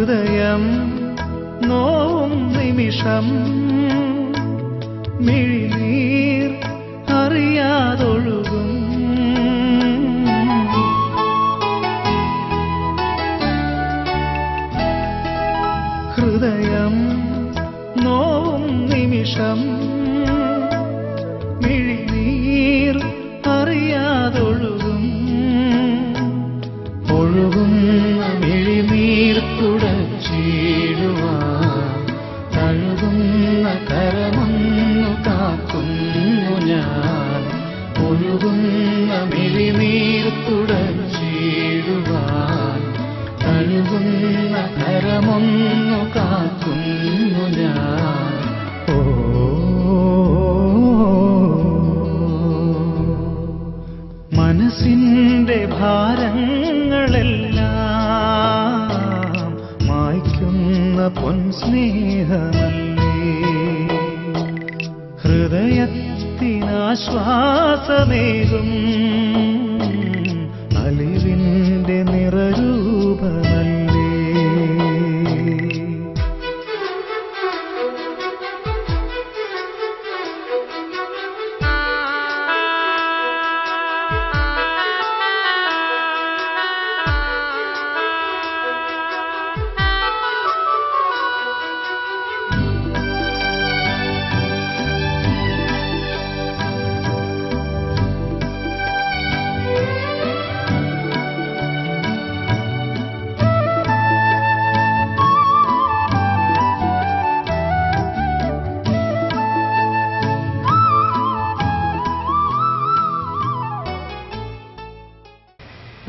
ഹൃദയം നോവും നിമിഷം മിഴിനീർ അറിയാതൊഴുകും. ഹൃദയം നോവും നിമിഷം മിഴിനീർ അറിയാതൊഴുകും. ഒഴുകുന്ന മിഴിനീർ തുടച്ചിടുവാൻ തഴുകുന്ന കരമൊന്നു കാക്കുന്നു ഞാൻ. ഒഴുകുന്ന മിഴിനീർ തുടച്ചിടുവാൻ തഴുകുന്ന കരമൊന്നു കാക്കുന്നു ഞാൻ. മനസ്സിന്റെ ഭാരങ്ങളെല്ലാം മായ്ക്കുന്ന പൊൻസ്നേഹമല്ലേ, ഹൃദയത്തിനാശ്വാസമേകും അലിവിന്റെ നിറരൂപമല്ലേ.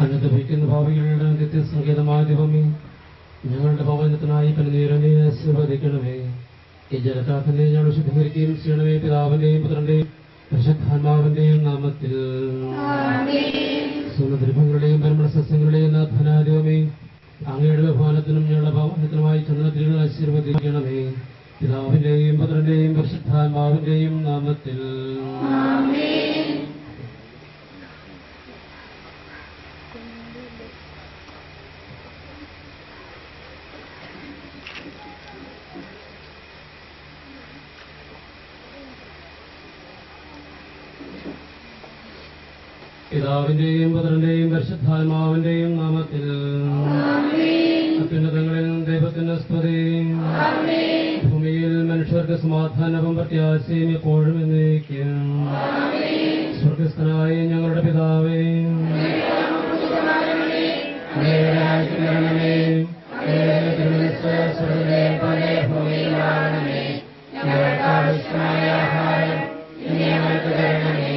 അനുദപിക്കുന്ന ഭാവികളുടെ നിത്യസങ്കേതമായ ദൈവമേ, ഞങ്ങളുടെ ഭവനത്തിനായി പനിനീരനെ ആശീർവദിക്കണമേ. ഈ ജലത്താൽ ഞങ്ങൾ ശുദ്ധീകരിക്കുകയും ചെയ്യണമേ. പിതാവിന്റെയും പുത്രന്റെയും പരിശുദ്ധാത്മാവിന്റെയും നാമത്തിൽ. സുന്ദരങ്ങളുടെയും പരിമള സസ്യങ്ങളുടെയും നാഥനാദൈവമേ, അങ്ങയുടെ ഭവനത്തിനും ഞങ്ങളുടെ ഭവനത്തിനുമായി ചന്ദ്രത്തിലുള്ള ആശീർവദിക്കണമേ. പിതാവിന്റെയും പുത്രന്റെയും പരിശുദ്ധാത്മാവിന്റെയും നാമത്തിൽ. പിതാവിന്റെയും പുത്രന്റെയും പരിശുദ്ധാത്മാവിന്റെയും നാമത്തിൽ. അത്യുന്നതങ്ങളിൽ ദൈവത്തിന്റെ സ്തുതി. ഭൂമിയിൽ മനുഷ്യർക്ക് സമാധാനവും പ്രത്യാശയും എപ്പോഴും എന്നേക്കും. സ്വർഗസ്ഥനായ ഞങ്ങളുടെ പിതാവേ, ഞങ്ങൾക്ക് ആവശ്യമായ ആഹാരം ഞങ്ങൾക്ക് തരണമേ.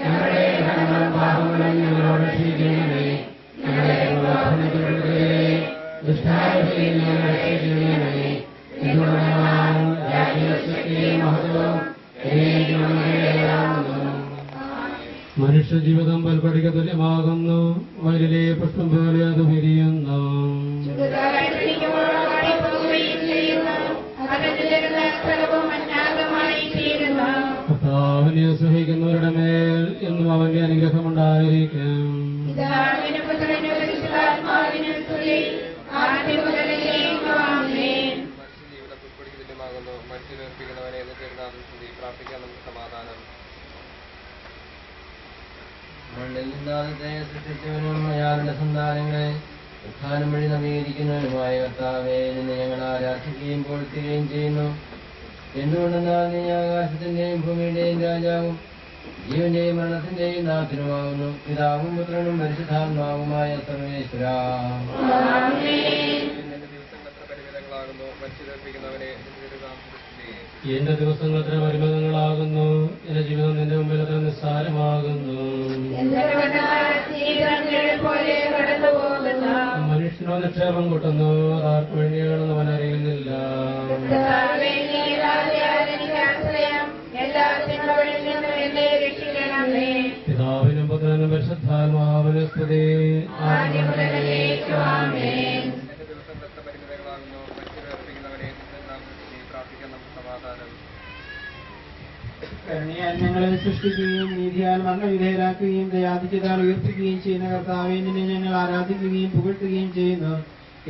ഞങ്ങളുടെ പാപങ്ങളും ഞങ്ങളോട് ക്ഷമിക്കണമേ. ഞങ്ങളെ ദുഷ്ടാരൂപിയിൽ ഞങ്ങൾ രക്ഷിക്കണമേ. മഹത്വവും മനുഷ്യജീവിതം പൽപ്പടിക്ക് തുല്യമാകുന്നു. വയലിലെ പുഷ്പം പോലെ അത് വിരിയുന്നു. കർത്താവിനെ സഹിക്കുന്നവരുടെ മേൽ എന്നും അവന്റെ അനുഗ്രഹമുണ്ടായിരിക്കും. മണ്ണിൽ നിന്നാദത്തെ സൃഷ്ടിച്ചവനും അയാളുടെ സന്താനങ്ങളെ ഉത്ഥാനം വഴി നവീകരിക്കുന്നവനുമായ കർത്താവേ, നിന്നെ ഞങ്ങൾ ആരാധിക്കുകയും പോഴ്ത്തുകയും ചെയ്യുന്നു. എന്തുകൊണ്ടെന്നാൽ നീ ആകാശത്തിന്റെയും ഭൂമിയുടെയും രാജാവും ജീവന്റെയും മരണത്തിന്റെയും നാഥനുമാകുന്നു. പിതാവും പുത്രനും പരിശുദ്ധാത്മാവുമായ സർവേശ്വരാ. എന്റെ ദിവസങ്ങൾ എത്ര പരിമിതങ്ങളാകുന്നു. എന്റെ ജീവിതം നിന്റെ മുമ്പിൽ എത്ര നിസ്സാരമാകുന്നു. മനുഷ്യനോ നിക്ഷേപം കൂട്ടുന്നു, ആർക്കു വേണ്ടിയാണെന്ന് അവൻ അറിയുന്നില്ല. പിതാവിനും പുത്രനും പരിശുദ്ധാത്മാവിനും സ്തുതി. കരുണയാൽ ഞങ്ങളെ സൃഷ്ടിക്കുകയും നീതിയാൽ മരണവിധേയരാക്കുകയും ദയാധിക്യത്താൽ ഉയർപ്പിക്കുകയും ചെയ്യുന്ന കർത്താവെ, നിന്നെ ഞങ്ങൾ ആരാധിക്കുകയും പുകഴ്ത്തുകയും ചെയ്യുന്നു.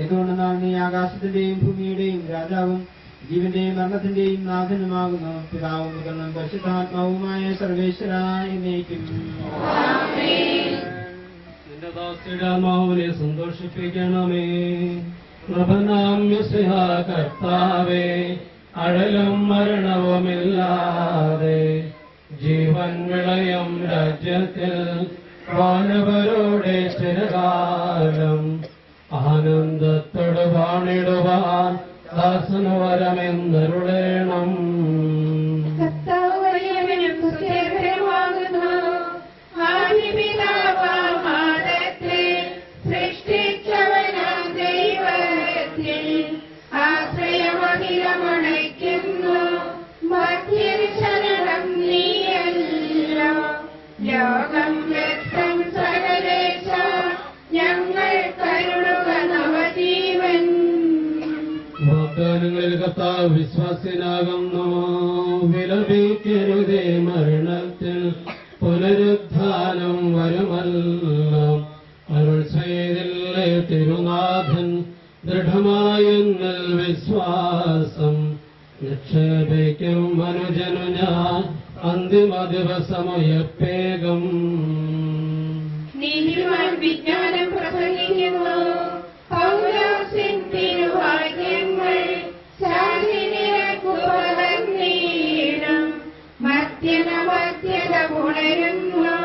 എന്തുകൊണ്ടെന്നാൽ നീ ആകാശത്തിന്റെയും ഭൂമിയുടെയും രാജാവും ജീവന്റെയും മരണത്തിന്റെയും നാഥനുമാകുന്നു. പിതാവും പുത്രനും പരിശുദ്ധാത്മാവുമായ സർവേശ്വര എന്നേക്കും. നിന്റെ ദാസിയുടെ ആത്മാവിനെ സന്തോഷിപ്പിക്കണമേ. പ്രഭനാം യെഹോവ കർത്താവേ, അഴലും മരണവുമില്ലാതെ ജീവൻ വിളയും രാജ്യത്തിൽ വാനവരോടെ ചിരകാലം ആനന്ദത്തോട് വാണിടുവാൻ ദാസനു വരമെന്നരുളേണം. വാഗ്ദാനങ്ങളിൽ കർത്താവ് വിശ്വാസ്യനാകുന്നു. വിലപിക്കരുതേ, മരണത്തിൽ പുനരുത്ഥാനം വരുമല്ലോ. അരുൾ ചെയ്തില്ലേ തിരുനാഥൻ, ദൃഢമായെന്നൽ വിശ്വാസം നിക്ഷേപിക്കും മനുജനു ഞാൻ അന്തിമ ദിവസമുയർപ്പേകം. നീതിമാൻ വിജ്ഞാനം പ്രസംഗിക്കുന്നു, പൗലോസിൻ തിരുവാക്യങ്ങൾ ശാന്തിനിരക്കുപകർന്നീടും. മധ്യത പുണരുന്നു,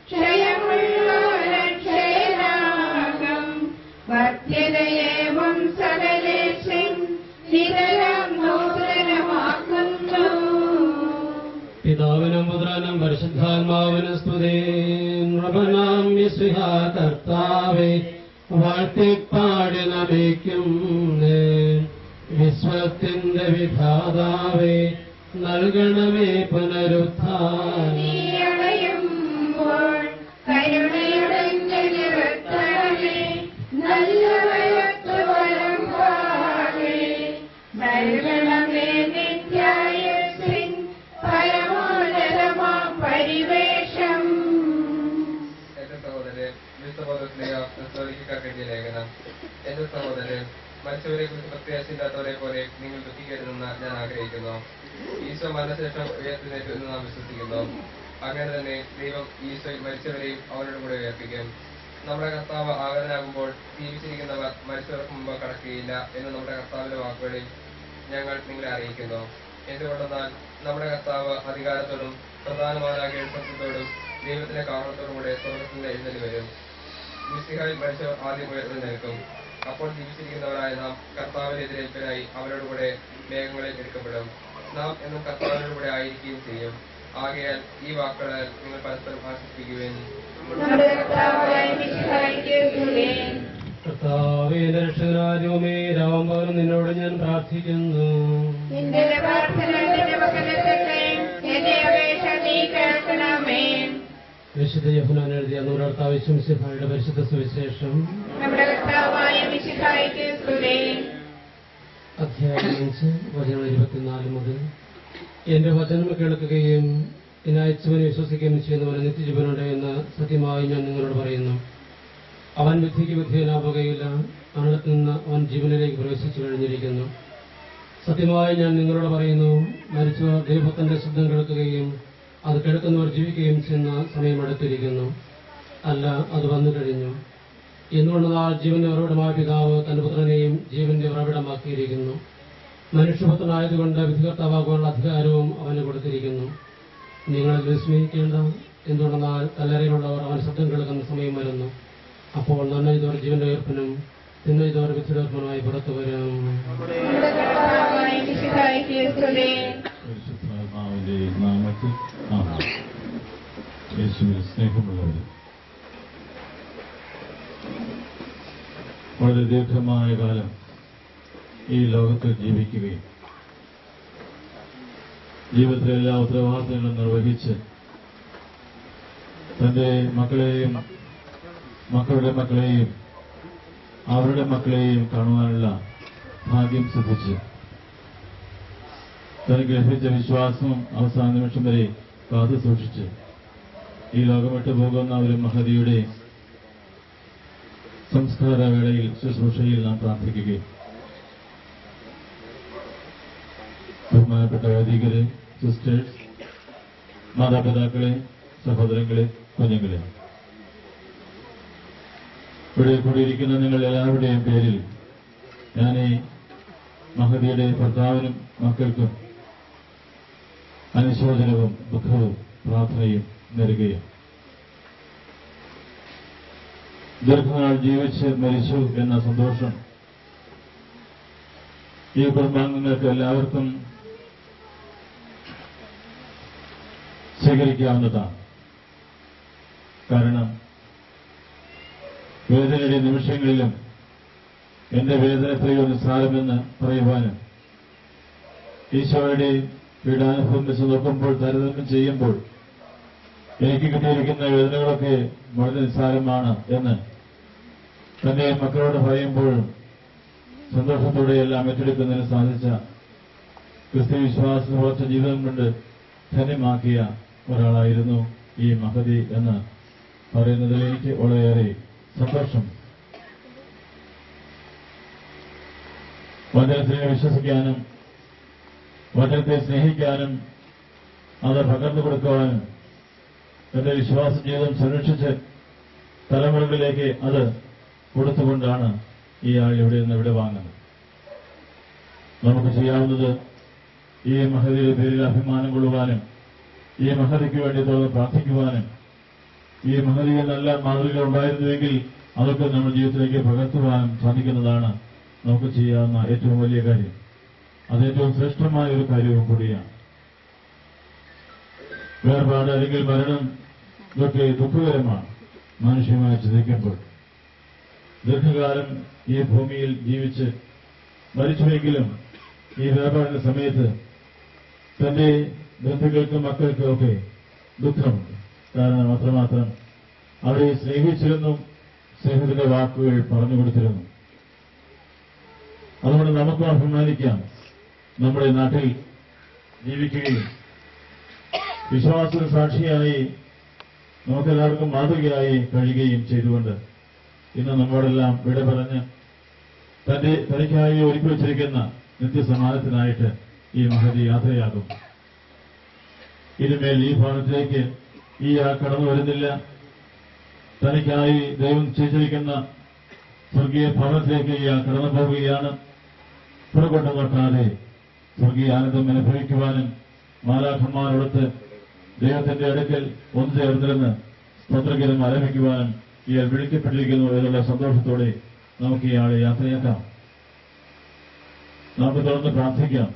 ക്ഷയമുള്ളോരക്ഷയരാഗം. മധ്യതയേവം സകലേശൻ നിതരം നൂതനമാക്കുന്നു. പിതാവിനും പുത്രനും പരിശുദ്ധാത്മാവിനും സ്തുതി. നൃപനാം യേശുവ കർത്താവേ, വാഴ്ത്തിപ്പാടി നമിക്കും. വിശ്വത്തിന്റെ വിധാതാവേ, നൽകണമേ പുനരുത്ഥാനം. നീയണയുമ്പോൾ കരുണയുടെ നിർത്തണമേ, നല്ലവരത്തു വരം പാകെ നൽകണമേ നിത്യായുസ്സിൻ പരമോന്നതമാ പരിവേഷം. എന്റെ സഹോദരൻ ലേഖനം. എന്റെ സഹോദരൻ, മരിച്ചവരെ കുറിച്ച് പ്രത്യാശയില്ലാത്തവരെ പോലെ നിങ്ങൾ ദുഃഖിക്കരുതെന്ന് ഞാൻ ആഗ്രഹിക്കുന്നു. ഈശോ മരണശേഷം ഉയർത്തിനേറ്റു എന്ന് നാം വിശ്വസിക്കുന്നു. അങ്ങനെ തന്നെ ദൈവം ഈശോയിൽ മരിച്ചവരെയും അവരുടെ കൂടെ ഉയർപ്പിക്കും. നമ്മുടെ കർത്താവ് ആഗതനാകുമ്പോൾ ജീവിച്ചിരിക്കുന്നവർ മരിച്ചവർക്ക് മുമ്പ് കടക്കുകയില്ല എന്ന് നമ്മുടെ കർത്താവിന്റെ വാക്കുകളിൽ ഞങ്ങൾ നിങ്ങളെ അറിയിക്കുന്നു. എന്തുകൊണ്ടെന്നാൽ നമ്മുടെ കർത്താവ് അധികാരത്തോടും പ്രധാനമാനാകിയ സത്യത്തോടും ദൈവത്തിന്റെ കാരണത്തോടും കൂടെ സ്വർഗത്തിൽ നിന്ന് എഴുന്നള്ളി വരും. മിശിഹായിൽ മരിച്ചവർ ആദ്യം ഉയർത്തുന്നേൽക്കും. അപ്പോൾ ജീവിച്ചിരിക്കുന്നവരായ നാം കർത്താവിന്റെ എതിരേൽപ്പിനായി അവരോടുകൂടെ മേഘങ്ങളിൽ എടുക്കപ്പെടും. നാം എന്നും കർത്താവിനോട് കൂടെ ആയിരിക്കുകയും ചെയ്യും. ആകയാൽ ഈ വാക്കുകളാൽ നിങ്ങൾ പരസ്പരം ആശ്വസിപ്പിക്കുവാൻ. കർത്താവേ, രക്ഷകരാജവുമേ, രാവും പകലും നിന്നോട് ഞാൻ പ്രാർത്ഥിക്കുന്നു. വിശുദ്ധ യോഹന്നാൻ എഴുതിയ നൂറാം ശിഹായുടെ പരിശുദ്ധ സുവിശേഷം അധ്യായം 5 വചനങ്ങൾ 24 മുതൽ. എന്റെ വചനം കേൾക്കുകയും എന്നെ അയച്ചവനെ വിശ്വസിക്കുകയും ചെയ്യുന്നവന് നിത്യജീവനുണ്ട് എന്ന് സത്യമായി ഞാൻ നിങ്ങളോട് പറയുന്നു. അവൻ വിധിക്ക് വിധേയനാവുകയില്ല, അണത്ത് നിന്ന് അവൻ ജീവനിലേക്ക് പ്രവേശിച്ചു കഴിഞ്ഞിരിക്കുന്നു. സത്യമായി ഞാൻ നിങ്ങളോട് പറയുന്നു, മരിച്ചവർ ദൈവത്തിന്റെ ശബ്ദം കേൾക്കുകയും അത് കേൾക്കുന്നവർ ജീവിക്കുകയും ചെയ്യുന്ന സമയമെടുത്തിരിക്കുന്നു. അല്ല, അത് വന്നു കഴിഞ്ഞു. എന്തുകൊണ്ടെന്നാൽ ജീവന്റെ ഉറവിടമായ പിതാവ് തന്റെ പുത്രനെയും ജീവന്റെ ഉറവിടമാക്കിയിരിക്കുന്നു. മനുഷ്യപുത്രനായതുകൊണ്ട് വിധികർത്താവാകുവാനുള്ള അധികാരവും അവന് കൊടുത്തിരിക്കുന്നു. നിങ്ങളത് വിസ്മയിക്കേണ്ട. എന്തുകൊണ്ടെന്നാൽ കല്ലറയിലുള്ളവർ അവൻ ശബ്ദം കേൾക്കുന്ന സമയം വരുന്നു. അപ്പോൾ നന്മ ചെയ്തവർ ജീവന്റെ ഉയർപ്പിനും തിന്മ ചെയ്തവർ വിധിയുയർപ്പനുമായി പുറത്തു വരും. പരിശുദ്ധാത്മാവിന്റെ നാമത്തിൽ ആമേൻ. യേശുവിൽ സ്നേഹമുള്ളവർ, വളരെ ദീർഘമായ കാലം ഈ ലോകത്തിൽ ജീവിക്കുകയും ജീവിതത്തിലെ എല്ലാ ഉത്തരവാദിത്തങ്ങളും നിർവഹിച്ച് തന്റെ മക്കളെയും മക്കളുടെ മക്കളെയും അവരുടെ മക്കളെയും കാണുവാനുള്ള ഭാഗ്യം സിദ്ധിച്ച് തനിക്ക് ലഭിച്ച വിശ്വാസം അവസാന നിമിഷം വരെ കാത്തു സൂക്ഷിച്ച് ഈ ലോകം വിട്ടു പോകുന്ന ഒരു മഹതിയുടെ സംസ്കാര വേളയിൽ ശുശ്രൂഷയിൽ നാം പ്രാർത്ഥിക്കുകയും ബഹുമാനപ്പെട്ട വൈദികരെ, സിസ്റ്റേഴ്സ്, മാതാപിതാക്കളെ, സഹോദരങ്ങളെ, കുഞ്ഞുങ്ങളെ, ഇവിടെ കൂടിയിരിക്കുന്ന നിങ്ങൾ എല്ലാവരുടെയും പേരിൽ ഞാൻ ഈ മഹതിയുടെ ഭർത്താവിനും മക്കൾക്കും അനുശോചനവും ദുഃഖവും പ്രാർത്ഥനയും നേരുകയും ദീർഘനാൾ ജീവിച്ച് മരിച്ചു എന്ന സന്തോഷം ഈ കുടുംബാംഗങ്ങൾക്ക് എല്ലാവർക്കും സ്വീകരിക്കാവുന്നതാണ്. കാരണം വേദനയുടെ നിമിഷങ്ങളിലും എന്റെ വേദന എത്രയോ നിസ്സാരമെന്ന് പറയുവാനും ഈശോയുടെ പീഡാനുഭവം വെച്ച് നോക്കുമ്പോൾ താരതമ്യം ചെയ്യുമ്പോൾ എനിക്ക് കിട്ടിയിരിക്കുന്ന വേദനകളൊക്കെ വളരെ നിസ്സാരമാണ് എന്ന് തന്റെ മക്കളോട് പറയുമ്പോഴും സന്തോഷത്തോടെയെല്ലാം ഏറ്റെടുക്കുന്നതിന് സാധിച്ച ക്രിസ്ത്യ വിശ്വാസം ഉറച്ച ജീവിതം കൊണ്ട് ധന്യമാക്കിയ ഒരാളായിരുന്നു ഈ മഹതി എന്ന് പറയുന്നതിൽ എനിക്ക് വളരെയേറെ സന്തോഷം. വചനത്തെ വിശ്വസിക്കാനും വചനത്തെ സ്നേഹിക്കാനും അത് പകർന്നു കൊടുക്കുവാനും തന്റെ വിശ്വാസ ജീവിതം സംരക്ഷിച്ച് തലമുറകളിലേക്ക് അത് കൊടുത്തുകൊണ്ടാണ് ഈ ആൾ ഇവിടെ നിന്ന് ഇവിടെ വാങ്ങുന്നത്. നമുക്ക് ചെയ്യാവുന്നത് ഈ മഹതിയുടെ പേരിൽ അഭിമാനം കൊള്ളുവാനും ഈ മഹതിക്ക് വേണ്ടി തുറന്ന് പ്രാർത്ഥിക്കുവാനും ഈ മഹതിയിൽ നല്ല മാതൃകകൾ ഉണ്ടായിരുന്നുവെങ്കിൽ അതൊക്കെ നമ്മുടെ ജീവിതത്തിലേക്ക് പകർത്തുവാനും സാധിക്കുന്നതാണ് നമുക്ക് ചെയ്യാവുന്ന ഏറ്റവും വലിയ കാര്യം. അത് ഏറ്റവും ശ്രേഷ്ഠമായ ഒരു കാര്യവും കൂടിയാണ്. വേർപാട് അല്ലെങ്കിൽ മരണം ഇതൊക്കെ ദുഃഖകരമാണ് മനുഷ്യമായി ചിന്തിക്കുമ്പോൾ. ദീർഘകാലം ഈ ഭൂമിയിൽ ജീവിച്ച് മരിച്ചുവെങ്കിലും ഈ വേർപാടിന്റെ സമയത്ത് തന്റെ ബന്ധുക്കൾക്കും മക്കൾക്കും ഒക്കെ ദുഃഖമുണ്ട്. കാരണം അത്രമാത്രം അവരെ സ്നേഹിച്ചിരുന്നു, സ്നേഹത്തിന്റെ വാക്കുകൾ പറഞ്ഞുകൊടുത്തിരുന്നു. അതുകൊണ്ട് നമുക്കും അഭിമാനിക്കാം നമ്മുടെ നാട്ടിൽ ജീവിക്കുകയും വിശ്വാസത്തിന് സാക്ഷിയായി നമുക്കെല്ലാവർക്കും മാതൃകയായി കഴിയുകയും ചെയ്തുകൊണ്ട് ഇന്ന് നമ്മോടെല്ലാം വിട പറഞ്ഞ് തനിക്കായി ഒരുക്കി വച്ചിരിക്കുന്ന നിത്യസമാനത്തിനായിട്ട് ഈ മഹതി യാത്രയാകും. ഇനിമേൽ ഈ ഭവനത്തിലേക്ക് ഈ കടന്നു വരുന്നില്ല. തനിക്കായി ദൈവം നിശ്ചയിച്ചിരിക്കുന്ന സ്വർഗീയ ഭവനത്തിലേക്ക് ഈ കടന്നു പോവുകയാണ്. പുറകോട്ട് നോക്കാതെ സ്വർഗീയ ആനന്ദം അനുഭവിക്കുവാനും മാലാഖന്മാരോടൊത്ത് ദൈവത്തിന്റെ അടുക്കൽ ഒന്നു ചേർന്നിരുന്ന് സ്തോത്രഗീതം ആരംഭിക്കുവാനും ഇയാൾ വിളിക്കപ്പെട്ടിരിക്കുന്നു എന്നുള്ള സന്തോഷത്തോടെ നമുക്ക് ഇയാളെ യാത്രയാക്കാം. നമുക്ക് തുടർന്ന് പ്രാർത്ഥിക്കാം.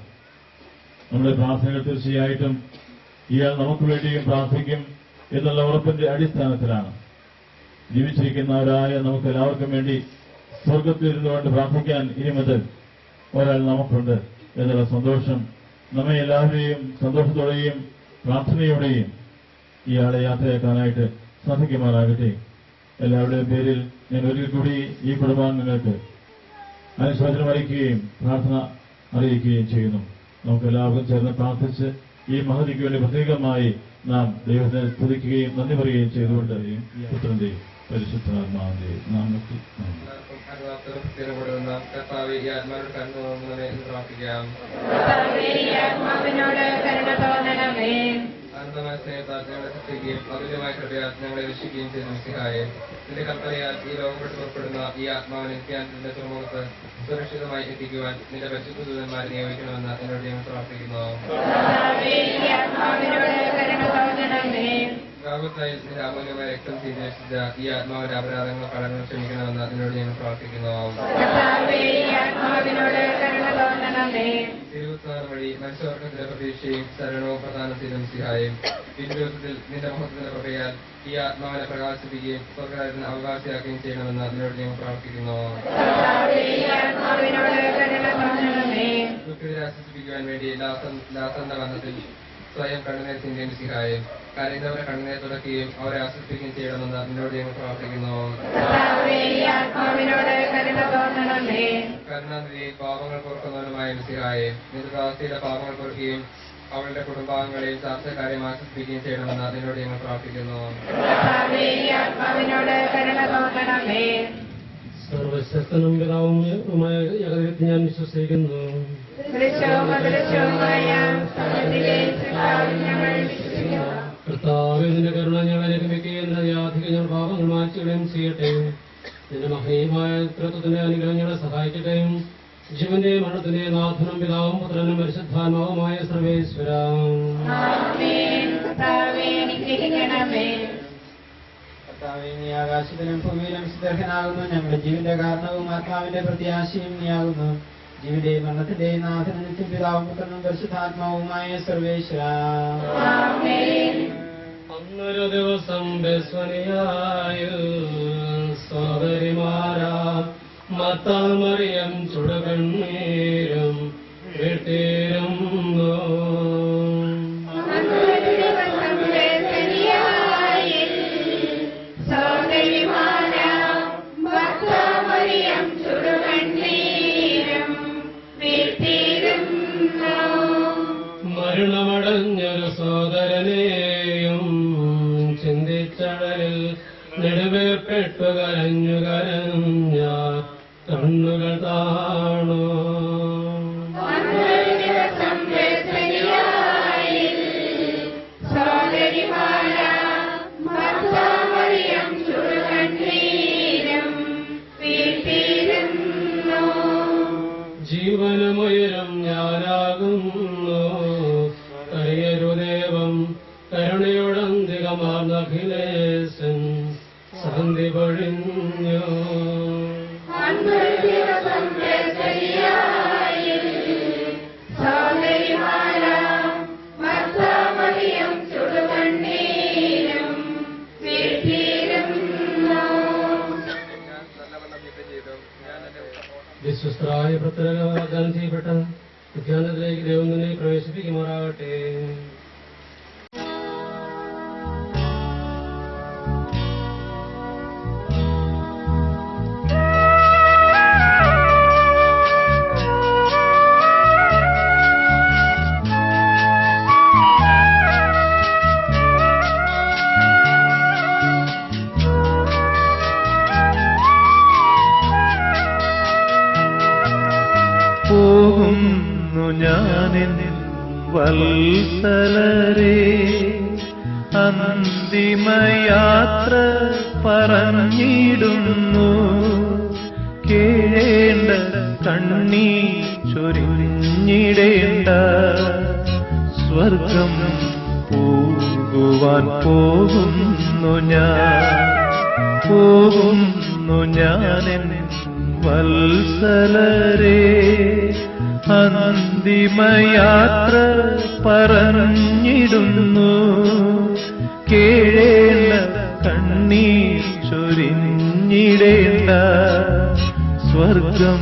നമ്മുടെ പ്രാർത്ഥനകൾ തീർച്ചയായിട്ടും ഇയാൾ നമുക്ക് വേണ്ടിയും പ്രാർത്ഥിക്കും എന്നുള്ള ഉറപ്പിന്റെ അടിസ്ഥാനത്തിലാണ്. ജീവിച്ചിരിക്കുന്നവരായ നമുക്ക് എല്ലാവർക്കും വേണ്ടി സ്വർഗത്തിൽ ഇരുന്നുകൊണ്ട് പ്രാർത്ഥിക്കാൻ ഇനി മുതൽ ഒരാൾ നമുക്കുണ്ട് എന്നുള്ള സന്തോഷം നമ്മെ എല്ലാവരെയും സന്തോഷത്തോടെയും പ്രാർത്ഥനയോടെയും ഇയാളെ യാത്രയാക്കാനായിട്ട് സാധിക്കുമാറാകട്ടെ. എല്ലാവരുടെയും പേരിൽ ഞാൻ ഒരിക്കൽ കൂടി ഈ കുടുംബാംഗങ്ങൾക്ക് അനുശോചനം അറിയിക്കുകയും പ്രാർത്ഥന അറിയിക്കുകയും ചെയ്യുന്നു. നമുക്ക് എല്ലാവർക്കും ചേർന്ന് പ്രാർത്ഥിച്ച് ഈ മഹതിക്ക് വേണ്ടി പ്രത്യേകമായി നാം ദൈവത്തെ സ്തുതിക്കുകയും നന്ദി പറയുകയും ചെയ്തുകൊണ്ട് പുത്രന്റെയും പരിശുദ്ധാത്മാവിന്റെയും നാമത്തിൽ കർത്താവേ ഈ ആത്മാവിനോട് കരുണ തോന്നണമേ എന്ന് പ്രാർത്ഥിക്കാം. അനന്തമായ സ്നേഹത്താൽ ഞങ്ങളെ സൃഷ്ടിക്കുകയും അതുല്യമായ കൃപയാൽ ഞങ്ങളെ രക്ഷിക്കുകയും ചെയ്ത മിശിഹായെ, നിന്റെ കൽപ്പനയാൽ ഈ ലോകം വിട്ട് പുറപ്പെടുന്ന ഈ ആത്മാവിനെ നിത്യാനന്ദന്റെ തുറമുഖത്ത് സുരക്ഷിതമായി എത്തിക്കുവാൻ നിന്റെ പരിശുദ്ധ ദൂതന്മാരെ നിയോഗിക്കണമെന്ന് എന്നോട് ഞങ്ങൾ പ്രാർത്ഥിക്കുന്നു. ഗാഗുത്തായിൽ നിന്റെ അമൂല്യമായ രക്തം സ്വീകരിച്ച ഈ ആത്മാവിന്റെ അപരാധങ്ങൾ കടങ്ങൾ ക്ഷമിക്കണമെന്ന് എന്നോട് ഞങ്ങൾ പ്രാർത്ഥിക്കുന്നു. തിരുവുത്താർ വഴി മനുഷ്യവർഗത്തിന്റെ പ്രതീക്ഷയും ശരണവും പ്രധാന ചെയ്ത മിശിഹായും ദിവസത്തിൽ നിന്റെ മഹത്വത്തിന്റെ കൃപയാൽ ഈ ആത്മാവിനെ പ്രകാശിപ്പിക്കുകയും സ്വർഗ്ഗരാജ്യത്തിന് അവകാശിയാക്കുകയും ചെയ്യണമെന്ന് അതിനോട് ഞങ്ങൾ പ്രാർത്ഥിക്കുന്നു. ദുഃഖിതരെ ആശ്വസിപ്പിക്കുവാൻ വേണ്ടി ലാസന്റെ വന്നത്തിൽ സ്വയം കണ്ണുനീർ ചിന്തിയ മിശിഹായും കരയുന്നവരെ കണ്ണുനീർ തുടക്കുകയും അവരെ ആശ്വസിപ്പിക്കുകയും ചെയ്യണമെന്ന് അതിനോട് ഞങ്ങൾ പ്രാർത്ഥിക്കുന്നു. കരുണാനിധി പാപങ്ങൾ പൊറുക്കുന്നവനുമായ മിശിഹായെ നിന്റെ ദാസിയുടെ പാപങ്ങൾ പൊറുക്കുകയും അവളുടെ കുടുംബാംഗങ്ങളെയും ചാർച്ചക്കാരെയും ആശ്വസിപ്പിക്കുകയും ചെയ്യണമെന്ന് അതിനോട് ഞങ്ങൾ പ്രാർത്ഥിക്കുന്നു. ആത്മാവിനോട് കരുണ തോന്നണമേ. സർവശക്തനും പിതാവുമായ ഏകദൈവത്തിൽ ഞാൻ വിശ്വസിക്കുന്നു. ദൃശ്യവും അദൃശ്യവുമായ സകലത്തിലെ സൃഷ്ടാവിൽ ഞങ്ങൾ വിശ്വസിക്കുന്നു. കർത്താവേ, നിന്റെ കരുണ ഞങ്ങളെ അനുഗമിക്കുകയും നിന്റെ യാതിക്ക് ഞങ്ങൾ പാപങ്ങൾ മാറ്റുകയും ചെയ്യട്ടെ. നിന്റെ മഹനീയമായ തൃത്വത്തിന്റെ അനുഗ്രഹം ഞങ്ങളെ സഹായിക്കട്ടെ. ജീവന്റെ മരണത്തിന്റെ നാഥനും പിതാവും പുത്രനും പരിശുദ്ധാത്മാവുമായ സർവേശ്വര. ആമേൻ. കർത്താവേ, അനുഗ്രഹിക്കണമേ. കർത്താവേ, നീ ആകാശത്തിലും ഭൂമിയിലും സുദർശനാകുന്നു. ഞങ്ങളുടെ ജീവന്റെ കാരണവും ആത്മാവിന്റെ പ്രത്യാശയും നീയാകുന്നു. ജീവന്റെയും മരണത്തിന്റെയും നാഥനും നിത്യപിതാവും പുത്രനും പരിശുദ്ധാത്മാവുമായ സർവേശ്വര. ആമേൻ. അന്നൊരു ദിവസം ബെസ്വനിയായ സോദരിമാരാ മത്താമറിയം ചുടകണ്ണീരും വീട്ടിരുന്നു. അന്നൊരു ദിവസം ബേഥനിയായിൽ സോദരിമാരാം മർത്താമറിയം ചുടുകണ്ണീരും വീട്ടിരുന്നു. മരണമടഞ്ഞൊരു സോദരനെയും ചിന്തിച്ചടലിൽ നെടുവേർപ്പെട്ടു കരഞ്ഞു കരഞ്ഞ കണ്ണുകൾ താണു. അന്നൊരു ദിവസം ബേഥനിയായിൽ സോദരിമാരാം മർത്താമറിയം ചുടുകണ്ണീരും വീട്ടിരുന്നു. ജീവനമുയരും ഞാനാകുന്നു കരയരുദേവം കരുണയോടന്തികമാർന്ന അഖിലേശൻ സന്ധി പൊഴിഞ്ഞു. അന്നൊരു ദിവസം ബേഥനിയായിൽ സോദരിമാരാം മർത്താമറിയം ചുടുകണ്ണീരും വീട്ടിരുന്നു. ഞാൻ നല്ലവണ്ണം യുദ്ധം ചെയ്തു. ഞാൻ എന്റെ വിശ്വസ്തരായ പ്രത്യേക വാഗ്ദാനം ചെയ്യപ്പെട്ട വിദ്യാനത്തിലേക്ക് ദൈവം നിന്നെ പ്രവേശിപ്പിക്കുമാറാകട്ടെ. പോകുന്നു ഞാനെൻ വത്സലരേ, അന്തിമയാത്ര പറഞ്ഞിടുന്നു. കേഴേണ്ട കണ്ണീ ചൊരിഞ്ഞിടേണ്ട, സ്വർഗം പോകുവാൻ പോകുന്നു ഞാനെൻ വത്സലരേ, അന്തിമയാത്ര പറഞ്ഞിടുന്നു. കേഴേണ്ട കണ്ണീർ ചൊരിഞ്ഞിടേണ്ട, സ്വർഗം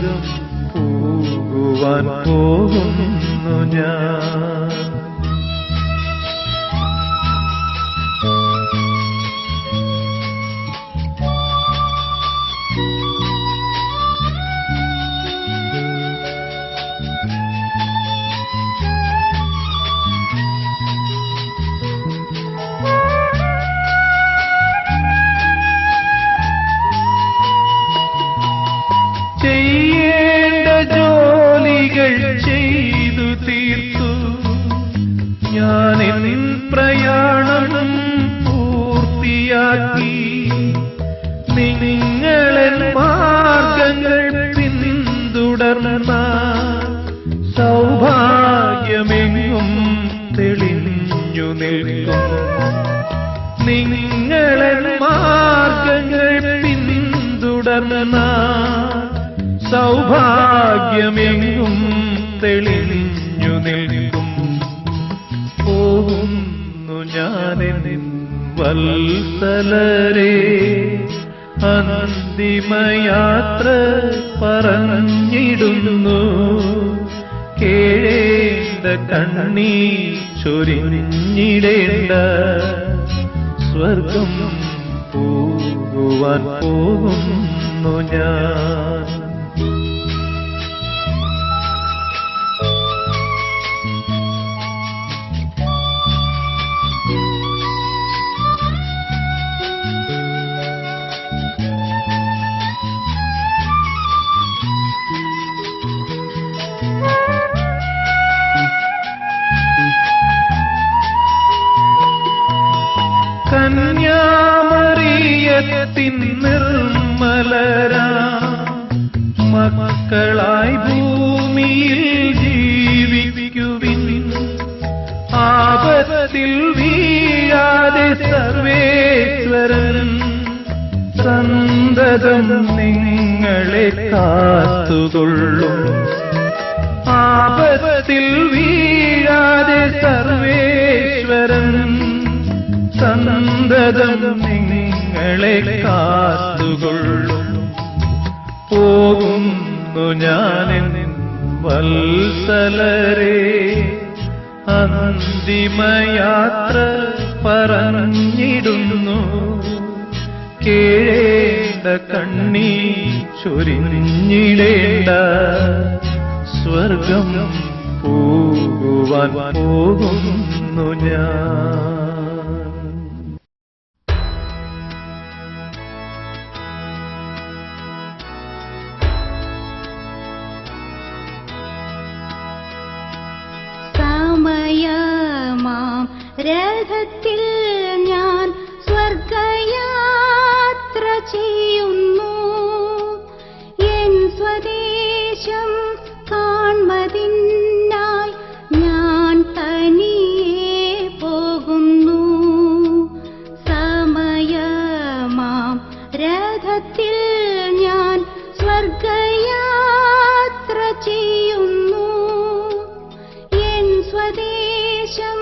പോകുവാൻ പോകുന്നു ഞാൻ. ചെയ്യേണ്ട ജോലികൾ ചെയ്തു തീർത്തു ഞാനെൻ പ്രയാണം പൂർത്തിയാക്കി. നിങ്ങളെൻ മാർഗങ്ങൾ പിന്തുടർന്ന സൗഭാഗ്യമെങ്ങും തെളിഞ്ഞു നിൽക്കും. നിങ്ങളെൻ മാർഗങ്ങൾ പിന്തുടർന്ന സൗഭാഗ്യമെങ്ങും തെളിഞ്ഞു നിൽക്കും. പോകുന്നു ഞാനെൻ വത്സലരേ, അന്തിമയാത്ര പറഞ്ഞിടുന്നു. കേഴേണ്ട കണ്ണീർ ചൊരിഞ്ഞിടേണ്ട, സ്വർഗം പോകുവാൻ പോകുന്നു ഞാൻ. പ്രിയത്തിൻ നിർമ്മലരാ മക്കളായി ഭൂമിയിൽ ജീവിക്കുവിൻ. ആപത്തിൽ വീഴാതെ സർവേശ്വരൻ സന്തതം നിങ്ങളെ കാത്തുകൊള്ളും. ആപത്തിൽ വീഴാതെ സർവേശ്വരൻ സന്തതം നിങ്ങളെ കാത്തുകൊള്ളും. പോകുന്നു ഞാനെൻ വത്സലരെ, അന്തിമയാത്ര പറഞ്ഞിടുന്നു. കേഴേണ്ട കണ്ണീർ ചൊരിഞ്ഞിടേണ്ട, സ്വർഗം പോകുവാൻ പോകുന്നു ഞാൻ. സമയമാം രഥത്തിൽ ഞാൻ സ്വർഗയാത്ര ചെയ്യുന്നു. എൻ സ്വദേശം കാൺമതിനായി ഞാൻ തനിയെ പോകുന്നു. സമയമാം രഥത്തിൽ ഞാൻ സ്വർഗയാത്ര ചെയ്യുന്നു. സ്വദേശം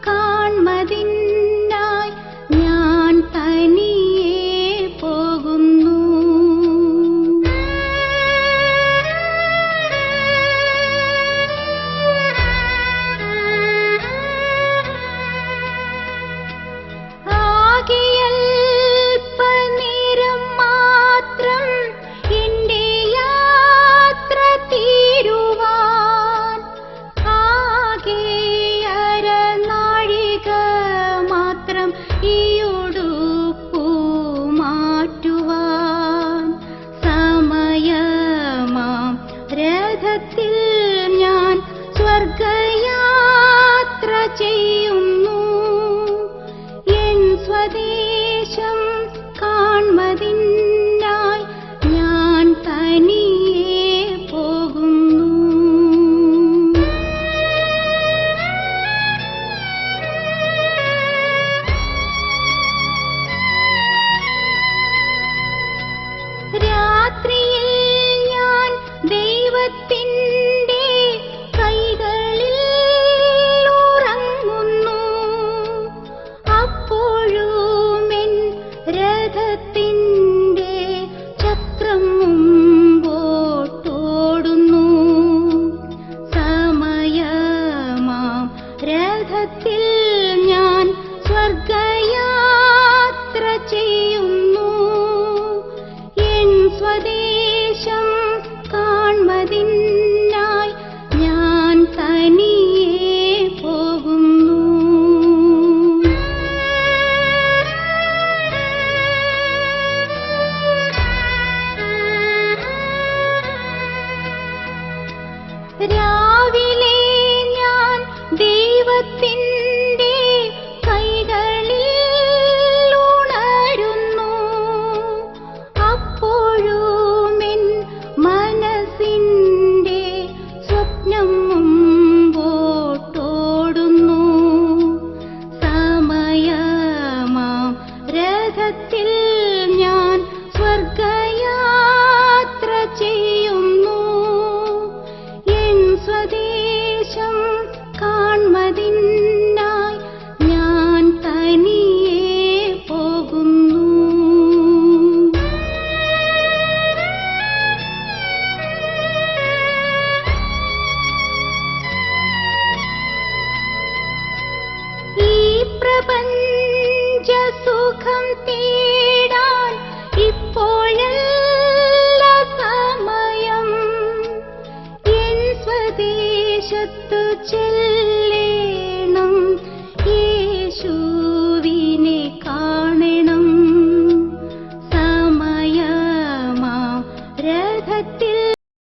കാൺമതിനായി ഞാൻ തനിയെ പോകുന്നു. ആകെയൽപ്പനേരം മാത്രം എന്റെ യാത്ര തീരുവാൻ, മാത്രം ഈ ഉടുപ്പു മാറ്റുവാൻ. സമയമാം രഥത്തിൽ ഞാൻ സ്വർഗയാത്ര ചെയ്യുന്നു. എൻ സ്വദേശം കാൺമതിനായി ഞാൻ തനിയെ പോകുന്നു. രാത്രിയിൽ ഞാൻ ദൈവത്തിൻ്റെ കൈകളിൽ ഉറങ്ങുന്നു. അപ്പോഴും എൻ രഥത്തിൻ്റെ ചക്രം മുമ്പോട്ടോടുന്നു. സമയമാം രഥത്തിൽ ഞാൻ സ്വർഗയാത്ര ചെയ്യുന്നു. സ്വദേശം കാൺമതിനായി ഞാൻ തനിയെ പോകുന്നു. രാവിലെ ഞാൻ ദൈവത്തിൻ്റെ കൈകളിൽ ഉണരുന്നു. അപ്പോഴും എൻ മനസ്സിൻ്റെ സ്വപ്നം മുമ്പോട്ടോടുന്നു. സമയമാം രഥത്തിൽ ഞാൻ സ്വർഗയാത്ര ചെയ്യുന്നു. എൻ സ്വദേശം കാൺമതിനായി ഞാൻ തനിയെ പോകുന്നു. ഈ പ്രപഞ്ച സുഖം തേടാൻ ഇപ്പോഴല്ല സമയം. എൻ സ്വദേശത്തു ചെല്ലേണം, യേശുവിനെ കാണണം. സമയമാം രഥത്തിൽ